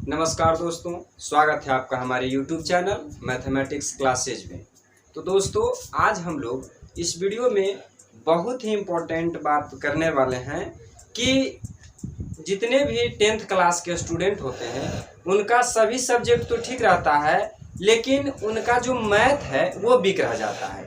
नमस्कार दोस्तों, स्वागत है आपका हमारे YouTube चैनल मैथमेटिक्स क्लासेज में। तो दोस्तों, आज हम लोग इस वीडियो में बहुत ही इम्पोर्टेंट बात करने वाले हैं कि जितने भी 10th क्लास के स्टूडेंट होते हैं उनका सभी सब्जेक्ट तो ठीक रहता है, लेकिन उनका जो मैथ है वो वीक रह जाता है।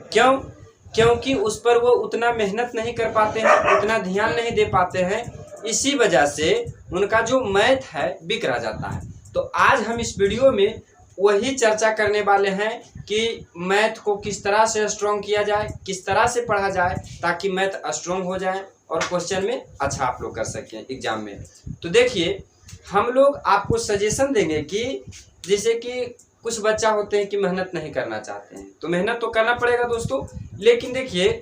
क्योंकि उस पर वो उतना मेहनत नहीं कर पाते हैं, उतना ध्यान नहीं दे पाते हैं। इसी वजह से उनका जो मैथ है वीक रह जाता है। तो आज हम इस वीडियो में वही चर्चा करने वाले हैं कि मैथ को किस तरह से स्ट्रॉन्ग किया जाए, किस तरह से पढ़ा जाए ताकि मैथ स्ट्रॉन्ग हो जाए और क्वेश्चन में अच्छा आप लोग कर सकें एग्जाम में। तो देखिए, हम लोग आपको सजेशन देंगे कि जैसे कि कुछ बच्चा होते हैं कि मेहनत नहीं करना चाहते हैं, तो मेहनत तो करना पड़ेगा दोस्तों, लेकिन देखिए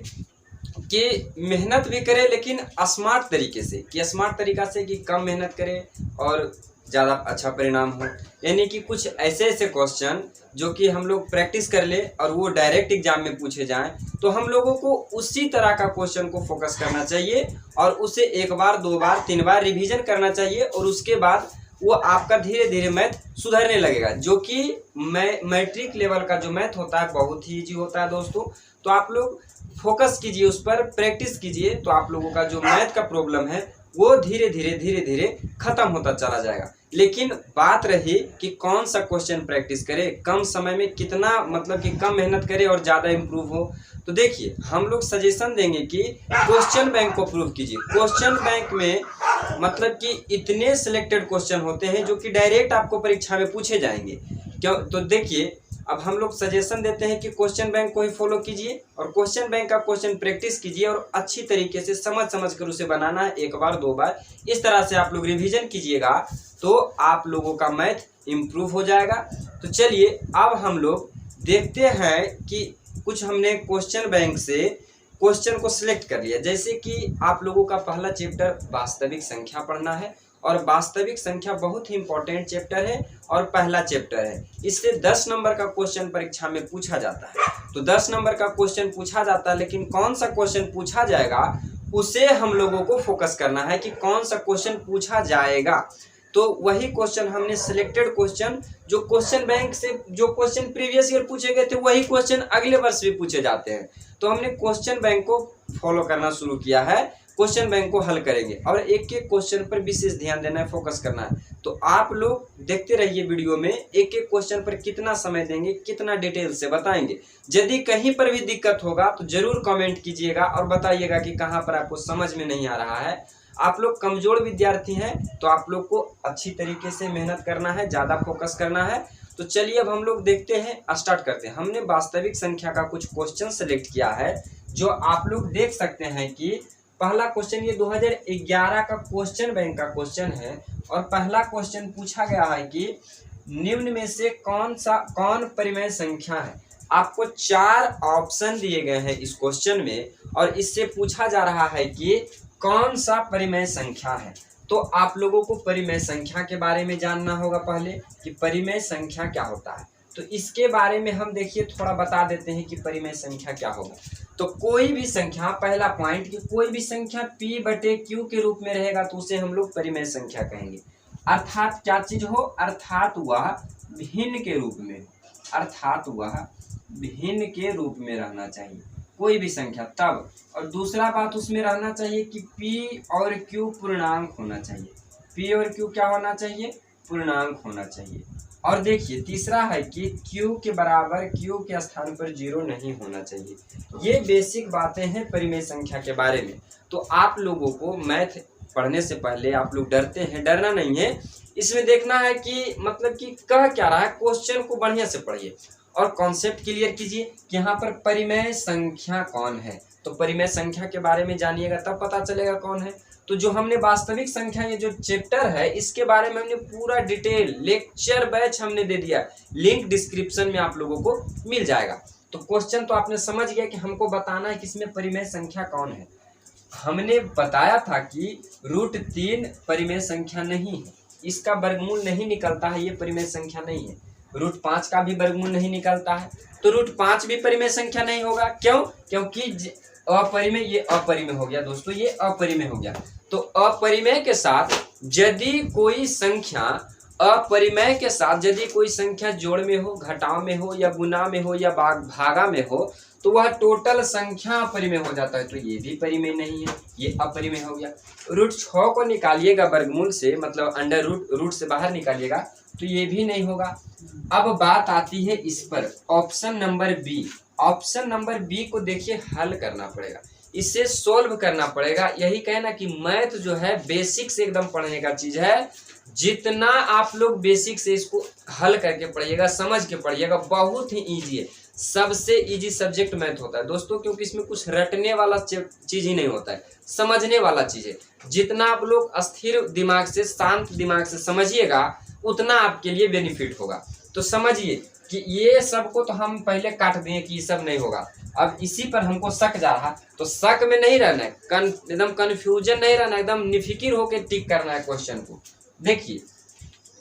कि मेहनत भी करे लेकिन स्मार्ट तरीके से, कि स्मार्ट तरीका से कि कम मेहनत करे और ज़्यादा अच्छा परिणाम हो। यानी कि कुछ ऐसे क्वेश्चन जो कि हम लोग प्रैक्टिस कर ले और वो डायरेक्ट एग्जाम में पूछे जाएं, तो हम लोगों को उसी तरह का क्वेश्चन को फोकस करना चाहिए और उसे एक बार, दो बार, तीन बार रिवीजन करना चाहिए और उसके बाद वो आपका धीरे धीरे मैथ सुधरने लगेगा। जो कि मैट्रिक लेवल का जो मैथ होता है बहुत ही ईजी होता है दोस्तों। तो आप लोग फोकस कीजिए, उस पर प्रैक्टिस कीजिए, तो आप लोगों का जो मैथ का प्रॉब्लम है वो धीरे धीरे खत्म होता चला जाएगा। लेकिन बात रही कि कौन सा क्वेश्चन प्रैक्टिस करें, कम समय में कितना, मतलब कि कम मेहनत करें और ज़्यादा इम्प्रूव हो। तो देखिए, हम लोग सजेशन देंगे कि क्वेश्चन बैंक को प्रूव कीजिए। क्वेश्चन बैंक में मतलब कि इतने सिलेक्टेड क्वेश्चन होते हैं जो कि डायरेक्ट आपको परीक्षा में पूछे जाएंगे। क्यों? तो देखिए, अब हम लोग सजेशन देते हैं कि क्वेश्चन बैंक को ही फॉलो कीजिए और क्वेश्चन बैंक का क्वेश्चन प्रैक्टिस कीजिए और अच्छी तरीके से समझ कर उसे बनाना है। एक बार, दो बार इस तरह से आप लोग रिवीजन कीजिएगा तो आप लोगों का मैथ इम्प्रूव हो जाएगा। तो चलिए, अब हम लोग देखते हैं कि कुछ हमने क्वेश्चन बैंक से क्वेश्चन को सिलेक्ट कर लिया। जैसे कि आप लोगों का पहला चैप्टर वास्तविक संख्या पढ़ना है और वास्तविक संख्या बहुत ही इंपॉर्टेंट चैप्टर है और पहला चैप्टर है। इससे 10 नंबर का क्वेश्चन परीक्षा में पूछा जाता है। तो 10 नंबर का क्वेश्चन पूछा जाता है, लेकिन कौन सा क्वेश्चन पूछा जाएगा उसे हम लोगों को फोकस करना है कि कौन सा क्वेश्चन पूछा जाएगा। तो वही क्वेश्चन हमने सिलेक्टेड क्वेश्चन, जो क्वेश्चन बैंक से जो क्वेश्चन प्रीवियस ईयर पूछे गए थे वही क्वेश्चन अगले वर्ष भी पूछे जाते हैं। तो हमने क्वेश्चन बैंक को फॉलो करना शुरू किया है, क्वेश्चन बैंक को हल करेंगे और एक एक क्वेश्चन पर विशेष ध्यान देना है, फोकस करना है। तो आप लोग देखते रहिए वीडियो में, एक एक क्वेश्चन पर कितना समय देंगे, कितना डिटेल से बताएंगे। यदि कहीं पर भी दिक्कत होगा तो जरूर कमेंट कीजिएगा और बताइएगा कि कहाँ पर आपको समझ में नहीं आ रहा है। आप लोग कमजोर विद्यार्थी हैं तो आप लोग को अच्छी तरीके से मेहनत करना है, ज़्यादा फोकस करना है। तो चलिए, अब हम लोग देखते हैं, स्टार्ट करते हैं। हमने वास्तविक संख्या का कुछ क्वेश्चन सेलेक्ट किया है जो आप लोग देख सकते हैं कि पहला क्वेश्चन ये 2011 का क्वेश्चन बैंक का क्वेश्चन है और पहला क्वेश्चन पूछा गया है कि निम्न में से कौन परिमेय संख्या है। आपको 4 ऑप्शन दिए गए हैं इस क्वेश्चन में और इससे पूछा जा रहा है कि कौन सा परिमेय संख्या है। तो आप लोगों को परिमेय संख्या के बारे में जानना होगा पहले कि परिमेय संख्या क्या होता है। तो इसके बारे में हम देखिए थोड़ा बता देते हैं कि परिमेय संख्या क्या होगा। तो कोई भी संख्या, पहला पॉइंट कि कोई भी संख्या p/q के रूप में रहेगा तो उसे हम लोग परिमेय संख्या कहेंगे। अर्थात क्या चीज हो, अर्थात वह भिन्न के रूप में, अर्थात वह भिन्न के रूप में रहना चाहिए कोई भी संख्या तब। और दूसरा बात उसमें रहना चाहिए कि p और q पूर्णांक होना चाहिए। p और q क्या होना चाहिए, पूर्णांक होना चाहिए। और देखिए तीसरा है कि q के बराबर q के स्थान पर 0 नहीं होना चाहिए। ये बेसिक बातें हैं परिमेय संख्या के बारे में। तो आप लोगों को मैथ पढ़ने से पहले आप लोग डरते हैं, डरना नहीं है। इसमें देखना है कि मतलब कि कह क्या रहा है, क्वेश्चन को बढ़िया से पढ़िए और कॉन्सेप्ट क्लियर कीजिए कि यहाँ पर परिमेय संख्या कौन है। तो परिमेय संख्या के बारे में जानिएगा तब पता चलेगा कौन है। तो जो हमने वास्तविक संख्या, ये जो चैप्टर है इसके बारे में हमने पूरा डिटेल लेक्चर बैच हमने दे दिया, लिंक डिस्क्रिप्शन में आप लोगों को मिल जाएगा। तो क्वेश्चन तो आपने समझ गया कि हमको बताना है कि इसमें परिमेय संख्या कौन है। हमने बताया था कि √3 परिमेय संख्या नहीं है, इसका वर्गमूल नहीं निकलता है, ये परिमेय संख्या नहीं है। √5 का भी वर्गमूल नहीं निकलता है, तो √5 भी परिमेय संख्या नहीं होगा। क्यों? क्योंकि अपरिमेय, ये अपरिमेय हो गया दोस्तों, ये अपरिमेय हो गया। तो अपरिमेय के साथ यदि कोई संख्या अपरिमेय के साथ यदि कोई संख्या जोड़ में हो, घटाव में हो या गुना में हो या भागा में हो तो वह टोटल संख्या अपरिमेय हो जाता है। तो ये भी परिमेय नहीं है, ये अपरिमेय हो गया। √6 को निकालिएगा वर्गमूल से, मतलब अंडर रूट से बाहर निकालिएगा, तो ये भी नहीं होगा। अब बात आती है इस पर, option number B. Option number B को देखिए हल करना पड़ेगा, इसे सोल्व करना पड़ेगा। यही कहना कि मैथ जो है बेसिक से एकदम पढ़ने का चीज है। जितना आप लोग बेसिक से इसको हल करके पढ़िएगा, समझ के पढ़िएगा, बहुत ही इजी है। सबसे इजी सब्जेक्ट मैथ होता है दोस्तों, क्योंकि इसमें कुछ रटने वाला चीज ही नहीं होता है, समझने वाला चीज है। जितना आप लोग स्थिर दिमाग से, शांत दिमाग से समझिएगा उतना आपके लिए बेनिफिट होगा। तो समझिए कि ये सब को तो हम पहले काट दिए कि ये सब नहीं होगा। अब इसी पर हमको शक जा रहा, तो शक में नहीं रहना है, एकदम कंफ्यूजन नहीं रहना, एकदम निफिकिर होकर टिक करना है क्वेश्चन को। देखिए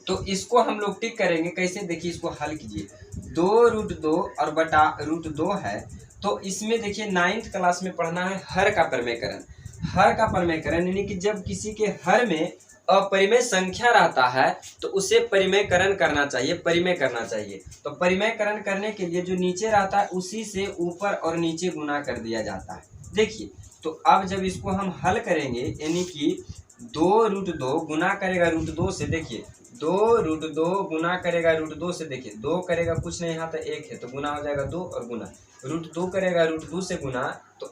तो इसको हम लोग टिक करेंगे कैसे, देखिए इसको हल कीजिए। 2√2 और बटा √2 है, तो इसमें देखिए 9th क्लास में पढ़ना है हर का परिमेयकरण। हर का परिमेयकरण यानी कि जब किसी के हर में अपरिमेय संख्या रहता है तो उसे परिमेयकरण करना चाहिए, परिमेय करना चाहिए। तो परिमेयकरण करने के लिए जो नीचे रहता है उसी से ऊपर और नीचे गुना कर दिया जाता है। देखिए तो अब जब इसको हम हल करेंगे, यानी कि 2√2 गुना करेगा √2 से, देखिए 2√2 गुना करेगा √2 से, देखिए 2 करेगा कुछ नहीं, यहाँ तो 1 है तो गुना हो जाएगा 2 और गुना √2 करेगा √2 से गुना, तो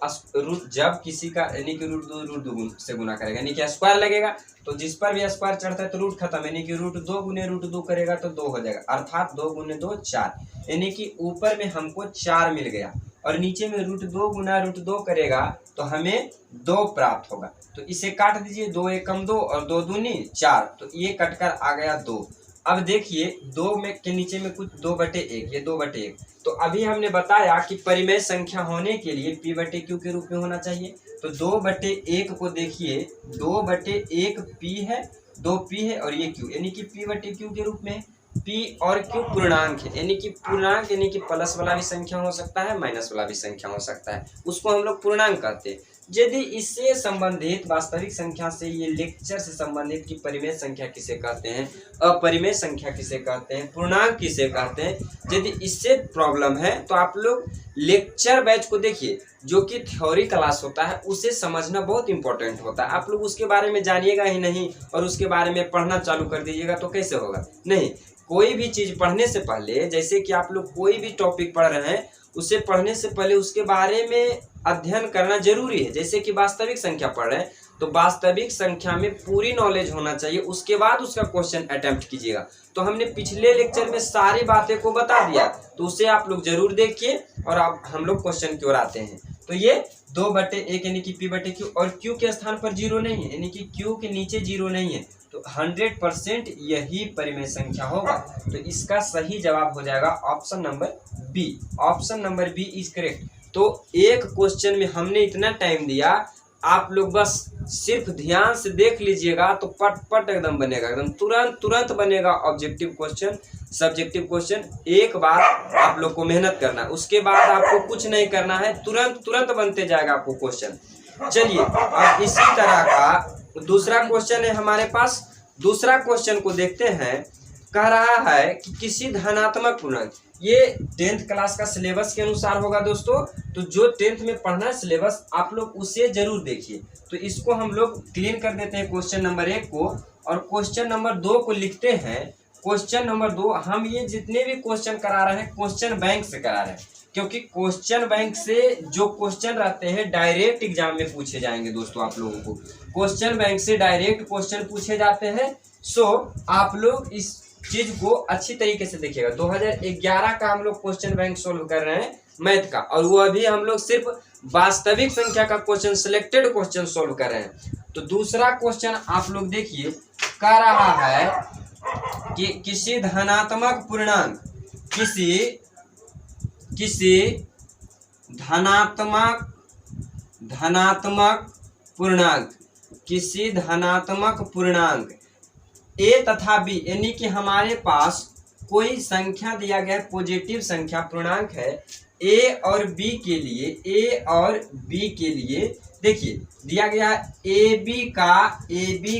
जब किसी का यानी कि √2 से गुना करेगा यानी कि स्क्वायर लगेगा, तो जिस पर भी स्क्वायर चढ़ता है तो रूट खत्म, यानी कि √2 गुने √2 करेगा तो 2 हो जाएगा, अर्थात 2 गुने 2 4, यानी कि ऊपर में हमको 4 मिल गया और नीचे में √2 गुना √2 करेगा तो हमें 2 प्राप्त होगा। तो इसे काट दीजिए, 2 एकम 2 और 2 दूनी 4, तो ये कटकर आ गया 2। अब देखिए 2 में के नीचे में कुछ 2/1, ये 2/1। तो अभी हमने बताया कि परिमेय संख्या होने के लिए P/Q के रूप में होना चाहिए। तो 2/1 को देखिए, 2/1 P है, 2P है और ये Q, यानी कि P/Q के रूप में। P और Q पूर्णांक है, यानी कि पूर्णांक यानी कि प्लस वाला भी संख्या हो सकता है, माइनस वाला भी संख्या हो सकता है, उसको हम लोग पूर्णांक कहते हैं। यदि इससे संबंधित वास्तविक संख्या से, ये लेक्चर से संबंधित कि परिमेय संख्या किसे कहते हैं, अपरिमेय संख्या किसे कहते हैं, पूर्णांक किसे कहते हैं, यदि इससे प्रॉब्लम है तो आप लोग लेक्चर बैच को देखिए, जो कि थ्योरी क्लास होता है, उसे समझना बहुत इंपॉर्टेंट होता है। आप लोग उसके बारे में जानिएगा ही नहीं और उसके बारे में पढ़ना चालू कर दीजिएगा तो कैसे होगा। नहीं, कोई भी चीज पढ़ने से पहले, जैसे कि आप लोग कोई भी टॉपिक पढ़ रहे हैं, उसे पढ़ने से पहले उसके बारे में अध्ययन करना जरूरी है। जैसे कि वास्तविक संख्या पढ़ रहे हैं तो वास्तविक संख्या में पूरी नॉलेज होना चाहिए, उसके बाद उसका क्वेश्चन अटेम्प्ट कीजिएगा। तो हमने पिछले लेक्चर में सारी बातें को बता दिया, तो उसे आप लोग जरूर देखिए और अब हम लोग क्वेश्चन की ओर आते हैं। तो ये 2/1 यानी कि P/Q, और Q के स्थान पर 0 नहीं है, यानी कि Q के नीचे 0 नहीं है, तो 100% यही परिमेय संख्या होगा। तो इसका सही जवाब हो जाएगा option number B. Option number B is correct. तो एक क्वेश्चन में हमने इतना टाइम दिया, आप लोग बस सिर्फ ध्यान से देख लीजिएगा तो पट पट एकदम बनेगा, एकदम तुरंत बनेगा ऑब्जेक्टिव क्वेश्चन, सब्जेक्टिव क्वेश्चन। एक बार आप लोग को मेहनत करना है, उसके बाद आपको कुछ नहीं करना है, तुरंत बनते जाएगा आपको क्वेश्चन। चलिए अब इसी तरह का दूसरा क्वेश्चन है हमारे पास। दूसरा क्वेश्चन को देखते हैं। कह रहा है कि किसी धनात्मक पूर्णांक, ये 10th क्लास का सिलेबस के अनुसार होगा दोस्तों, तो जो 10th में पढ़ना है सिलेबस आप लोग उसे जरूर देखिए। तो इसको हम लोग क्लीन कर देते हैं क्वेश्चन नंबर 1 को, और क्वेश्चन नंबर 2 को लिखते हैं। क्वेश्चन नंबर 2, हम ये जितने भी क्वेश्चन करा रहे हैं क्वेश्चन बैंक से करा रहे हैं, क्योंकि क्वेश्चन बैंक से जो क्वेश्चन रहते हैं डायरेक्ट एग्जाम में पूछे जाएंगे दोस्तों। आप लोगों को क्वेश्चन बैंक से डायरेक्ट क्वेश्चन पूछे जाते हैं। सो आप लोग इस चीज को अच्छी तरीके से देखिएगा। 2011 का हम लोग क्वेश्चन बैंक सोल्व कर रहे हैं मैथ का, और वो अभी हम लोग सिर्फ वास्तविक संख्या का क्वेश्चन, सिलेक्टेड क्वेश्चन सोल्व कर रहे हैं। तो दूसरा क्वेश्चन आप लोग देखिए, कह रहा है कि किसी धनात्मक पूर्णांक, किसी धनात्मक पूर्णांक ए तथा बी, यानी कि हमारे पास कोई संख्या दिया गया है, पॉजिटिव संख्या पूर्णांक है ए और बी के लिए देखिए दिया गया ए बी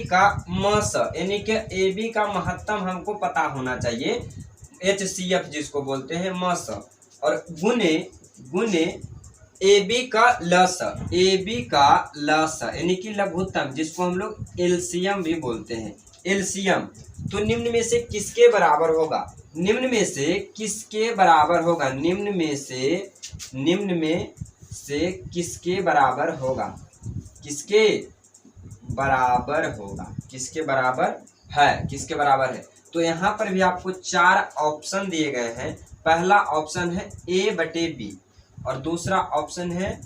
का मस, यानी कि ए बी का महत्तम हमको पता होना चाहिए, HCF जिसको बोलते हैं मस, और गुने ए बी का लस, यानी कि लघुत्तम जिसको हम लोग एलसीएम भी बोलते हैं, एलसीएम। तो निम्न में से किसके बराबर होगा? निम्न में से किसके बराबर होगा? निम्न में से किसके बराबर होगा? किसके बराबर है? तो यहाँ पर भी आपको 4 ऑप्शन दिए गए हैं। पहला ऑप्शन है A/B, और दूसरा ऑप्शन है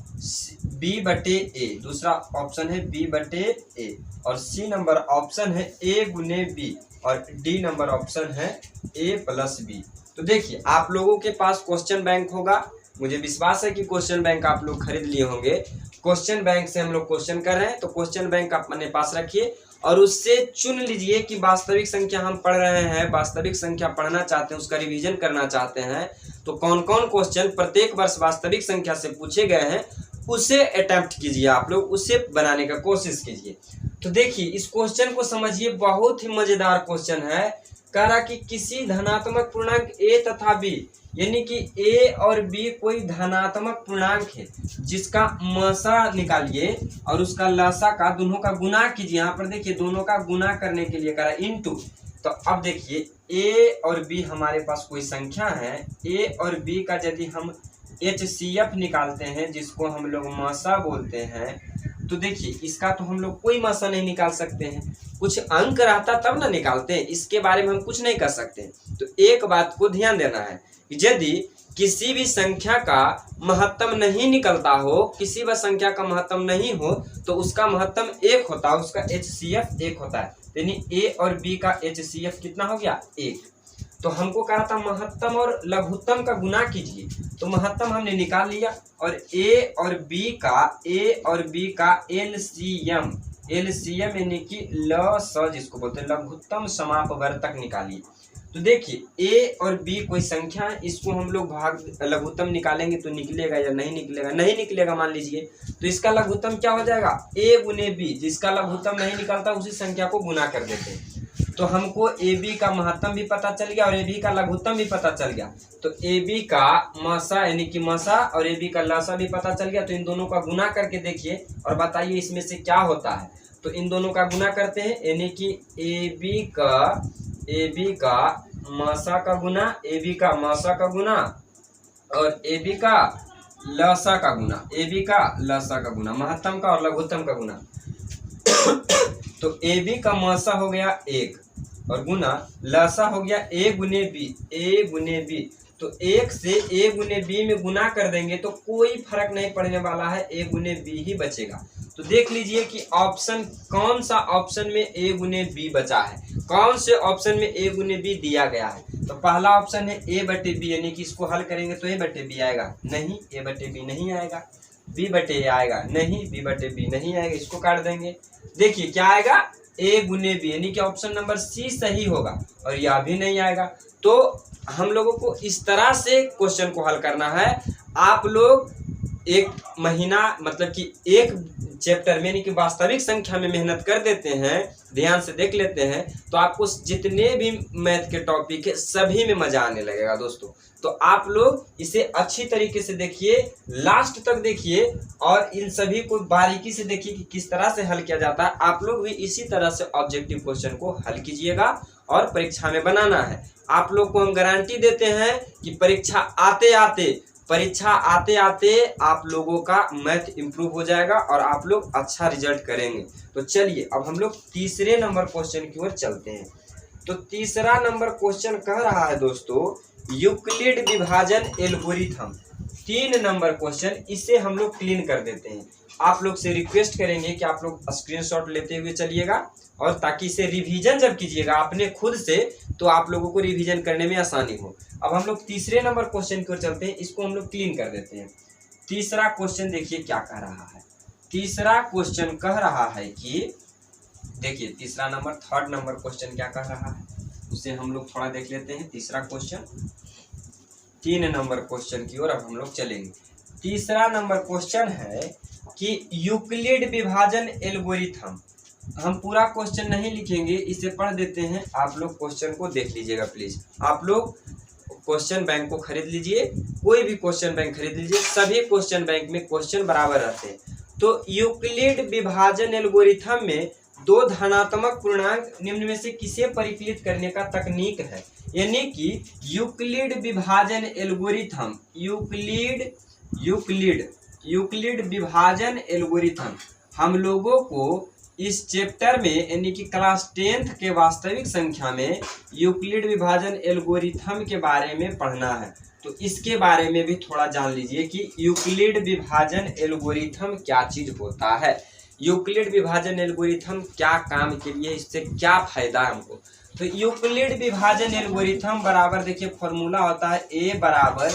B/A, दूसरा ऑप्शन है B/A, और C नंबर ऑप्शन है A×B, और D नंबर ऑप्शन है A+B। तो देखिए आप लोगों के पास क्वेश्चन बैंक होगा, मुझे विश्वास है कि क्वेश्चन बैंक आप लोग खरीद लिए होंगे। क्वेश्चन बैंक से हम लोग क्वेश्चन कर रहे हैं, तो क्वेश्चन बैंक आप अपने पास रखिए और उससे चुन लीजिए कि वास्तविक संख्या हम पढ़ रहे हैं, वास्तविक संख्या पढ़ना चाहते हैं, उसका रिवीजन करना चाहते हैं, तो कौन कौन क्वेश्चन प्रत्येक वर्ष वास्तविक संख्या से पूछे गए हैं उसे अटेम्प्ट कीजिए, आप लोग उसे बनाने का कोशिश कीजिए। तो देखिए इस क्वेश्चन को समझिए, बहुत ही मजेदार क्वेश्चन है। कह रहा कि किसी धनात्मक पूर्णांक a तथा b, यानी कि a और b कोई धनात्मक पूर्णांक है जिसका मसा निकालिए और उसका लसा का दोनों का गुना कीजिए। यहाँ पर देखिए दोनों का गुना करने के लिए करा इनटू। तो अब देखिए a और b हमारे पास कोई संख्या है, a और b का यदि हम HCF निकालते हैं जिसको हम लोग मसा बोलते हैं, तो देखिए इसका तो हम लोग कोई मसा नहीं निकाल सकते हैं, कुछ अंक रहता तब ना निकालते हैं, इसके बारे में हम कुछ नहीं कर सकते। तो एक बात को ध्यान देना है, यदि किसी भी संख्या का महत्तम नहीं निकलता हो, किसी भी संख्या का महत्तम नहीं हो, तो उसका महत्तम 1 होता है, उसका HCF 1 होता है। यानी A और B का HCF कितना हो गया? 1। तो हमको कहा था महत्तम और लघुत्तम का गुना कीजिए, तो महत्तम हमने निकाल लिया, और A और B का LCM यानी कि लस जिसको बोलते हैं लघुत्तम समापवर्तक निकालिए। तो देखिए A और B कोई संख्या है, इसको हम लोग भाग लघुत्तम निकालेंगे तो निकलेगा या नहीं निकलेगा? नहीं निकलेगा मान लीजिए, तो इसका लघुत्तम क्या हो जाएगा? A×B। जिसका लघुत्तम नहीं निकलता उसी संख्या को गुना कर देते हैं। तो हमको AB का महत्तम भी पता चल गया और AB का लघुत्तम भी पता चल गया। तो AB का मसा यानी कि मसा और AB का लसा भी पता चल गया। तो इन दोनों का गुना करके देखिए और बताइए इसमें से क्या होता है। तो इन दोनों का गुना करते हैं, यानी कि AB का मसा का गुना, AB का मसा का गुना और AB का लसा का गुना, AB का लसा का गुना, महत्तम का और लघुत्तम का गुना। तो AB का मसा हो गया 1 और गुना लसा हो गया A×B। तो 1 से A×B में गुना कर देंगे तो कोई फर्क नहीं पड़ने वाला है, A×B ही बचेगा। तो देख लीजिए कि ऑप्शन कौन सा ऑप्शन में A×B बचा है, कौन से ऑप्शन में A×B दिया गया है। तो पहला ऑप्शन है A/B, यानी कि इसको हल करेंगे तो A/B आएगा, नहीं A/B नहीं आएगा। B/A आएगा, नहीं B/B नहीं आएगा, इसको काट देंगे। देखिए क्या आएगा? A×B, यानी कि ऑप्शन नंबर C सही होगा, और यह भी नहीं आएगा। तो हम लोगों को इस तरह से क्वेश्चन को हल करना है। आप लोग एक महीना मतलब कि एक चैप्टर में यानी कि वास्तविक संख्या में मेहनत कर देते हैं, ध्यान से देख लेते हैं, तो आपको जितने भी मैथ के टॉपिक है सभी में मजा आने लगेगा दोस्तों। तो आप लोग इसे अच्छी तरीके से देखिए, लास्ट तक देखिए और इन सभी को बारीकी से देखिए कि किस तरह से हल किया जाता है। आप लोग भी इसी तरह से ऑब्जेक्टिव क्वेश्चन को हल कीजिएगा और परीक्षा में बनाना है। आप लोग को हम गारंटी देते हैं कि परीक्षा आते आते आप लोगों का मैथ इम्प्रूव हो जाएगा और आप लोग अच्छा रिजल्ट करेंगे। तो चलिए अब हम लोग तीसरे नंबर क्वेश्चन की ओर चलते हैं। तो तीसरा नंबर क्वेश्चन कह रहा है दोस्तों यूक्लिड विभाजन एल्गोरिथम। 3 नंबर क्वेश्चन, इसे हम लोग क्लीन कर देते हैं। आप लोग से रिक्वेस्ट करेंगे कि आप लोग स्क्रीनशॉट लेते हुए चलिएगा, और ताकि इसे रिवीजन जब कीजिएगा अपने खुद से तो आप लोगों को रिवीजन करने में आसानी हो। अब हम लोग तीसरे नंबर क्वेश्चन की ओर चलते हैं, इसको हम लोग क्लीन कर देते हैं। तीसरा क्वेश्चन देखिए क्या कह रहा है। तीसरा क्वेश्चन कह रहा है कि देखिए थर्ड नंबर क्वेश्चन क्या कह रहा है उसे हम लोग थोड़ा देख लेते हैं। तीसरा क्वेश्चन 3 नंबर क्वेश्चन की ओर अब हम लोग चलेंगे। तीसरा नंबर क्वेश्चन है कि यूक्लिड विभाजन एल्गोरिथम। हम पूरा क्वेश्चन नहीं लिखेंगे, इसे पढ़ देते हैं, आप लोग क्वेश्चन को देख लीजिएगा प्लीज। आप लोग क्वेश्चन बैंक को खरीद लीजिए, कोई भी क्वेश्चन बैंक खरीद लीजिए, सभी क्वेश्चन बैंक में क्वेश्चन बराबर रहते हैं। तो यूक्लिड विभाजन एल्गोरिथम में दो धनात्मक पूर्णांक निम्न में से किसे परिकलित करने का तकनीक है। यानी कि यूक्लिड विभाजन एल्गोरिथम, यूक्लिड विभाजन एल्गोरिथम हम लोगों को इस चैप्टर में यानी कि क्लास 10th के वास्तविक संख्या में यूक्लिड विभाजन एल्गोरिथम के बारे में पढ़ना है। तो इसके बारे में भी थोड़ा जान लीजिए कि यूक्लिड विभाजन एल्गोरिथम क्या चीज होता है, यूक्लिड विभाजन एल्गोरिथम क्या काम के लिए, इससे क्या फायदा है हमको। तो यूक्लिड विभाजन एल्गोरिथम बराबर देखिए फॉर्मूला होता है ए बराबर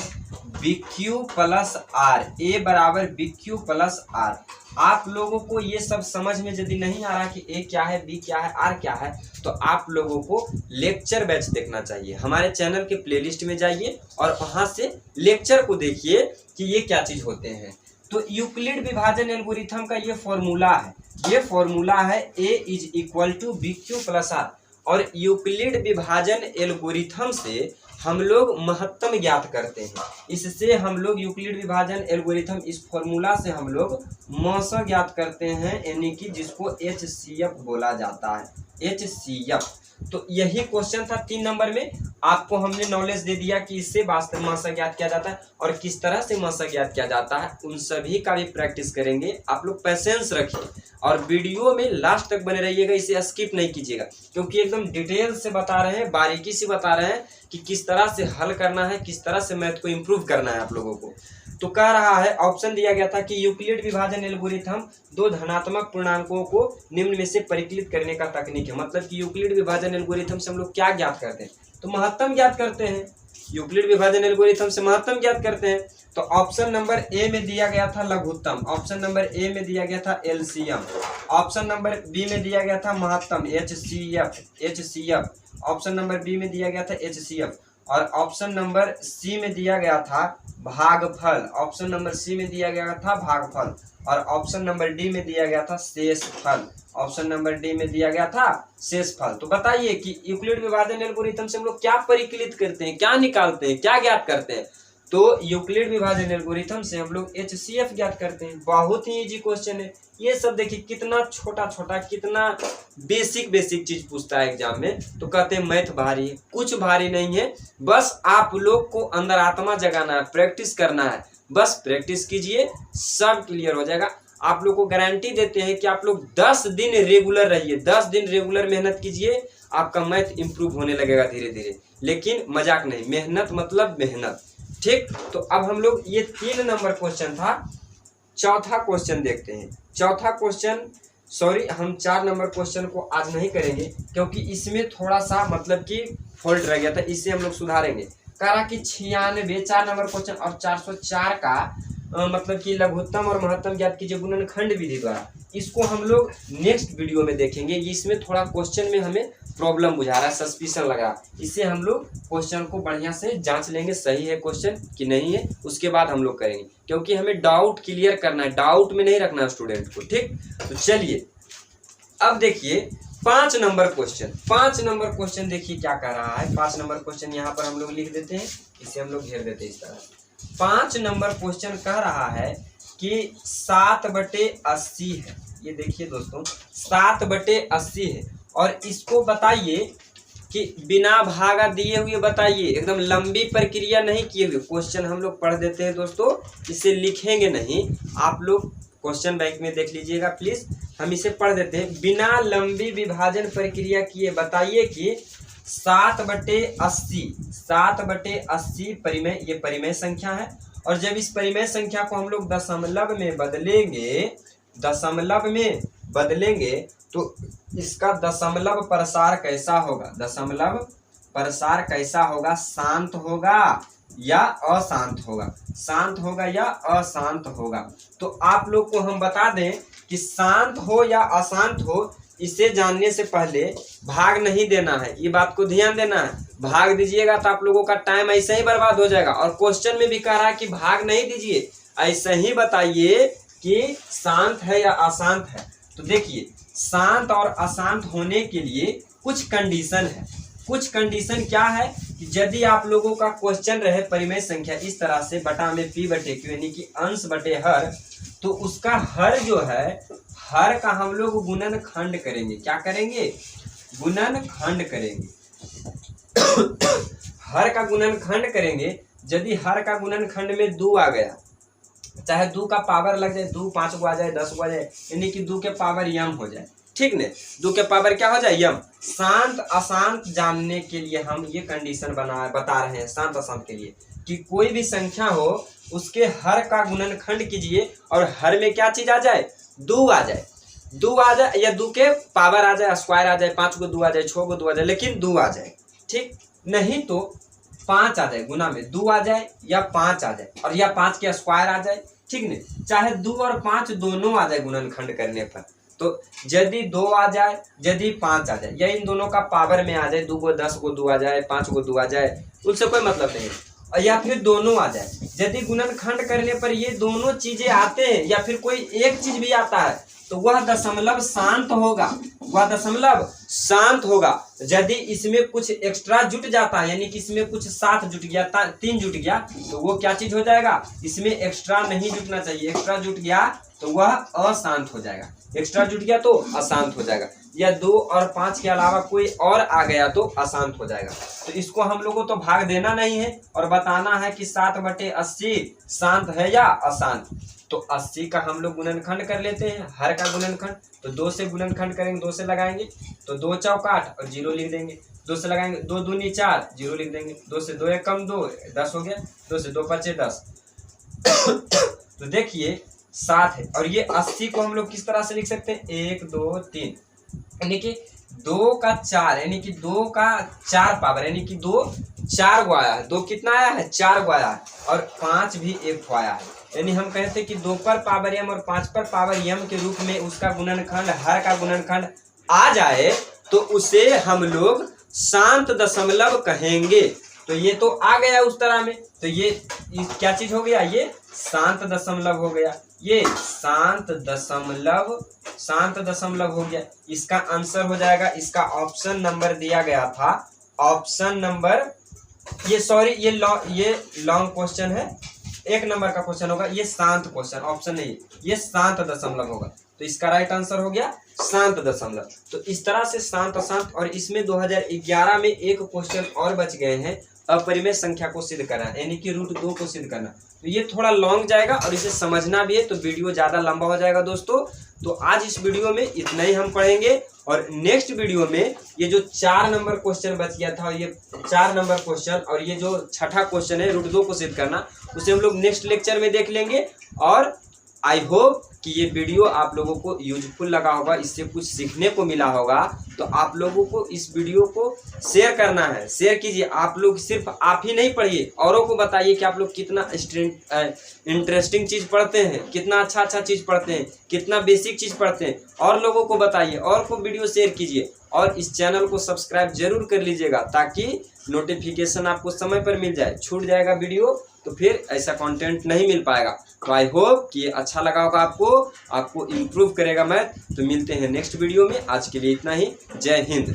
BQ प्लस आर, ए बराबर BQ प्लस आर। आप लोगों को ये सब समझ में यदि नहीं आ रहा कि ए क्या है, बी क्या है, आर क्या है, तो आप लोगों को लेक्चर बैच देखना चाहिए। हमारे चैनल के प्लेलिस्ट में जाइए और वहां से लेक्चर को देखिए कि ये क्या चीज होते हैं। तो यूक्लिड विभाजन एल्गोरिथम का ये फॉर्मूला है, ये फॉर्मूला है A is equal to BQ plus R. और यूक्लिड विभाजन एल्गोरिथम से हम लोग महत्तम ज्ञात करते हैं। इससे हम लोग यूक्लिड विभाजन एल्गोरिथम, इस फॉर्मूला से हम लोग मौसा ज्ञात करते हैं, यानी कि जिसको HCF बोला जाता है, HCF। तो यही क्वेश्चन था 3 नंबर में। आपको हमने नॉलेज दे दिया कि इससे वास्तव मासा ज्ञात किया जाता है और किस तरह से मासा ज्ञात किया जाता है, उन सभी का भी प्रैक्टिस करेंगे। आप लोग पैसेंस रखिए और वीडियो में लास्ट तक बने रहिएगा, इसे स्किप नहीं कीजिएगा, क्योंकि एकदम डिटेल से बता रहे हैं, बारीकी से बता रहे हैं कि किस तरह से हल करना है, किस तरह से मैथ को इम्प्रूव करना है आप लोगों को। तो कह रहा है, ऑप्शन दिया गया था कि यूक्लिड विभाजन एल्गोरिथम दो धनात्मक पूर्णांकों को निम्न में से परिकलित करने का तकनीक है। मतलब कि यूक्लिड विभाजन एल्गोरिथम से हम लोग क्या ज्ञात करते हैं, तो महत्तम ज्ञात करते हैं। यूक्लिड विभाजन एल्गोरिथम से महत्तम ज्ञात करते हैं। तो ऑप्शन नंबर ए में दिया गया था लघुत्तम, ऑप्शन नंबर ए में दिया गया था LCM, ऑप्शन नंबर बी में दिया गया था महत्तम HCF, ऑप्शन नंबर बी में दिया गया था HCF, और ऑप्शन नंबर सी में दिया गया था भागफल, ऑप्शन नंबर सी में दिया गया था भागफल, और ऑप्शन नंबर डी में दिया गया था शेषफल, ऑप्शन नंबर डी में दिया गया था शेषफल। तो बताइए कि यूक्लिड विभाजन एल्गोरिथम से हम लोग क्या परिकलित करते हैं, क्या निकालते हैं, क्या ज्ञात करते हैं। तो यूक्लिड विभाजन एल्गोरिथम से हम लोग HCF ज्ञात करते हैं। बहुत ही इजी क्वेश्चन है ये सब। देखिए कितना छोटा छोटा, कितना बेसिक चीज पूछता है एग्जाम में। तो कहते हैं मैथ भारी है, कुछ भारी नहीं है, बस आप लोग को अंदर आत्मा जगाना है, प्रैक्टिस करना है। बस प्रैक्टिस कीजिए, सब क्लियर हो जाएगा। आप लोग को गारंटी देते हैं कि आप लोग 10 दिन रेगुलर रहिए, 10 दिन रेगुलर मेहनत कीजिए, आपका मैथ इंप्रूव होने लगेगा धीरे धीरे। लेकिन मजाक नहीं, मेहनत मतलब मेहनत, ठीक। तो अब हम लोग ये 3 नंबर क्वेश्चन था, चौथा क्वेश्चन देखते हैं। चौथा क्वेश्चन, सॉरी हम 4 नंबर क्वेश्चन को आज नहीं करेंगे, क्योंकि इसमें थोड़ा सा मतलब कि फॉल्ट रह गया था, इससे हम लोग सुधारेंगे। कहा कि 96 4 नंबर क्वेश्चन और 404 का मतलब कि लघुत्तम और महत्तम ज्ञात कीजिए गुणनखंड विधि द्वारा, इसको हम लोग नेक्स्ट वीडियो में देखेंगे। इसमें थोड़ा क्वेश्चन में हमें प्रॉब्लम बुझा रहा है, सस्पिशन लगा, इससे हम लोग क्वेश्चन को बढ़िया से जांच लेंगे, सही है क्वेश्चन कि नहीं है, उसके बाद हम लोग करेंगे, क्योंकि हमें डाउट क्लियर करना है, डाउट में नहीं रखना है स्टूडेंट को, ठीक। तो चलिए अब देखिए 5 नंबर क्वेश्चन, 5 नंबर क्वेश्चन देखिए क्या कह रहा है। 5 नंबर क्वेश्चन यहाँ पर हम लोग लिख देते हैं, इसे हम लोग घेर देते हैं इस तरह। 5 नंबर क्वेश्चन कह रहा है कि 7/80 है। ये देखिए दोस्तों 7/80 है, और इसको बताइए कि बिना भागा दिए हुए बताइए, एकदम लंबी प्रक्रिया नहीं किए हुए। क्वेश्चन हम लोग पढ़ देते हैं दोस्तों, इसे लिखेंगे नहीं, आप लोग क्वेश्चन बैंक में देख लीजिएगा प्लीज। हम इसे पढ़ देते हैं, बिना लंबी विभाजन प्रक्रिया किए बताइए कि 7/80 परिमेय, ये परिमेय संख्या है। और जब इस परिमेय संख्या को हम लोग दशमलव में बदलेंगे तो इसका दशमलव प्रसार कैसा होगा, दशमलव प्रसार कैसा होगा, शांत होगा या अशांत होगा, शांत होगा या अशांत होगा। तो आप लोग को हम बता दें कि शांत हो या अशांत हो, इसे जानने से पहले भाग नहीं देना है, ये बात को ध्यान देना है। भाग दीजिएगा तो आप लोगों का टाइम ऐसे ही बर्बाद हो जाएगा। और क्वेश्चन में भी कह रहा है कि भाग नहीं दीजिए, ऐसे ही बताइए कि शांत है या अशांत है। तो देखिए, शांत और अशांत होने के लिए कुछ कंडीशन है। कुछ कंडीशन क्या है कि यदि आप लोगों का क्वेश्चन रहे परिमेय संख्या इस तरह से बटा में p बटे q यानी कि अंश बटे हर, तो उसका हर जो है, हर का हम लोग गुणन खंड करेंगे। क्या करेंगे? गुणन खंड करेंगे। हर का गुणन खंड करेंगे। यदि हर का गुणन खंड में 2 आ गया, चाहे 2 का पावर लग जाए, 2 5 को आ जाए, 10 को आ जाए, यानी कि 2 के पावर यम हो जाए, ठीक ने, 2 के पावर क्या हो जाए? यम। शांत अशांत जानने के लिए हम ये कंडीशन बता रहे हैं शांत अशांत के लिए कि कोई भी संख्या हो उसके हर का गुणनखंड कीजिए और हर में क्या चीज आ जाए? 2 आ जाए। 2 आ जाए या 2 के पावर आ जाए, स्क्वायर आ जाए, 5 को 2 आ जाए, 6 को 2 आ जाए, लेकिन 2 आ जाए, ठीक। नहीं तो 5 आ जाए, गुना में 2 आ जाए या 5 आ जाए, और या 5 के स्क्वायर आ जाए, ठीक ने। चाहे 2 और 5 दोनों आ जाए गुणनखंड करने पर, तो यदि 2 आ जाए, यदि 5 आ जाए, या इन दोनों का पावर में आ जाए, 2 को 10 को 2 आ जाए, 5 को 2 आ जाए, उससे कोई मतलब नहीं। और या फिर दोनों आ जाए, यदि गुणनखंड करने पर ये दोनों चीजें आते हैं या फिर कोई एक चीज भी आता है, तो वह दशमलव शांत होगा। वह दशमलव शांत होगा। यदि इसमें कुछ एक्स्ट्रा जुट जाता है, यानी कि इसमें कुछ 7 जुट गया, 3 जुट गया, तो वो क्या चीज हो जाएगा? इसमें एक्स्ट्रा नहीं जुटना चाहिए। एक्स्ट्रा जुट गया तो वह अशांत हो जाएगा। एक्स्ट्रा जुट गया तो अशांत हो जाएगा। या 2 और 5 के अलावा कोई और आ गया तो अशांत हो जाएगा। तो इसको हम लोगों को तो भाग देना नहीं है और बताना है कि 7/80 शांत है या अशांत। तो 80 का हम लोग गुणनखंड कर लेते हैं, हर का गुणनखंड। तो 2 से गुणनखंड करेंगे, 2 से लगाएंगे तो 2 चौक 8 और 0 लिख देंगे। 2 से लगाएंगे, 2 दूनी 4, 0 लिख देंगे। 2 से 2 एक कम 2, 10 हो गया। 2 से 2 5 10। तो देखिए 7 है। और ये 80 को हम लोग किस तरह से लिख सकते हैं? 1 2 3, यानी कि 2 का 4, यानी कि 2 का 4 पावर, यानी कि 2 4 गो आया है। 2 कितना आया है? 4 गो आया है। और 5 भी 1 गो आया है। यानी हम कहते हैं कि 2 पर पावर m और 5 पर पावर m के रूप में उसका गुणनखंड, हर का गुणनखंड आ जाए तो उसे हम लोग शांत दशमलव कहेंगे। तो ये तो आ गया उस तरह में, तो ये क्या चीज हो गया? ये शांत दशमलव हो गया। ये शांत दशमलव हो गया। इसका आंसर हो जाएगा, इसका ऑप्शन नंबर दिया गया था, ऑप्शन नंबर ये लॉन्ग क्वेश्चन है, 1 नंबर का क्वेश्चन होगा, ये शांत क्वेश्चन, ऑप्शन नहीं, ये शांत दशमलव होगा। तो इसका राइट आंसर हो गया शांत दशमलव। तो इस तरह से शांत अशांत। और इसमें 2011 में एक क्वेश्चन और बच गए हैं, अपरिमेय संख्या को सिद्ध करना, यानी कि √2 को सिद्ध करना। तो ये थोड़ा लॉन्ग जाएगा और इसे समझना भी है, तो वीडियो ज़्यादा लंबा हो जाएगा दोस्तों। तो आज इस वीडियो में इतना ही हम पढ़ेंगे, और नेक्स्ट वीडियो में ये जो 4 नंबर क्वेश्चन बच गया था, ये 4 नंबर क्वेश्चन और ये जो छठा क्वेश्चन है √2 को सिद्ध करना, उसे हम लोग नेक्स्ट लेक्चर में देख लेंगे। और आई होप कि ये वीडियो आप लोगों को यूजफुल लगा होगा, इससे कुछ सीखने को मिला होगा। तो आप लोगों को इस वीडियो को शेयर करना है, शेयर कीजिए। आप लोग सिर्फ आप ही नहीं पढ़िए, औरों को बताइए कि आप लोग कितना इंटरेस्टिंग चीज़ पढ़ते हैं, कितना अच्छा चीज़ पढ़ते हैं, कितना बेसिक चीज़ पढ़ते हैं, और लोगों को बताइए, और को वीडियो शेयर कीजिए। और इस चैनल को सब्सक्राइब जरूर कर लीजिएगा, ताकि नोटिफिकेशन आपको समय पर मिल जाए। छूट जाएगा वीडियो तो फिर ऐसा कंटेंट नहीं मिल पाएगा। तो आई होप कि ये अच्छा लगा होगा आपको इम्प्रूव करेगा मैथ। तो मिलते हैं नेक्स्ट वीडियो में, आज के लिए इतना ही। जय हिंद।